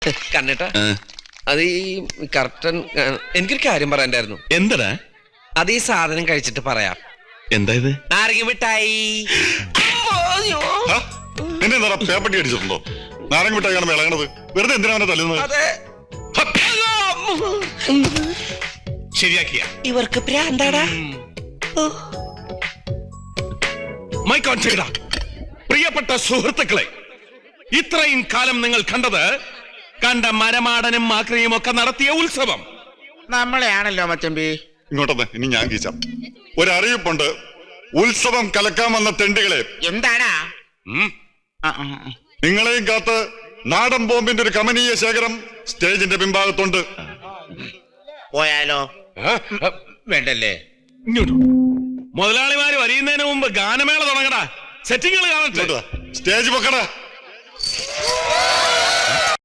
കണ്ണേട്ടാ അത് ഈ കർട്ടൻ എനിക്കൊരു കാര്യം പറയാണ്ടായിരുന്നു. എന്തടാ? അത് ഈ സാധനം കഴിച്ചിട്ട് പറയാം. എന്താ ഇത്? നാരങ്ങ മിഠായി. പേപ്പട്ടി അടിച്ചിട്ടുണ്ടോ? നാരങ്ങ മിഠായിയാണ് വിളയണത്. വെറുതെ എന്തിനാണ് തല്ലുന്നത്? അതെ, ശരിയാക്കിയ ഇവർക്ക് പ്രാന്താടാ. പ്രിയപ്പെട്ട സുഹൃത്തുക്കളെ, ഇത്രയും കാലം നിങ്ങൾ കണ്ട മരമാടനും മാക്രിയും ഒക്കെ നടത്തിയ ഉത്സവം നമ്മളെയാണല്ലോ മച്ചമ്പി. ഇങ്ങോട്ടൊന്ന് ഇനി ഞാൻ കീച്ചാം. ഒരറിയിപ്പുണ്ട്. ഉത്സവം കലക്കാൻ വന്ന തെണ്ടുകളെ, എന്താടാ? നിങ്ങളെയും കാത്ത് നാടൻ ബോംബിന്റെ ഒരു കമനീയ ശേഖരം സ്റ്റേജിന്റെ പിൻഭാഗത്തുണ്ട്. പോയാലോ? വേണ്ടല്ലേ? ഇങ്ങോട്ട് മുതലാളിമാര് വരിയുന്നതിന് മുമ്പ് ഗാനമേള തുടങ്ങടാ. സെറ്റിങ്ങൾ കാണട്ടെ. സ്റ്റേജ് പൊക്കടാ.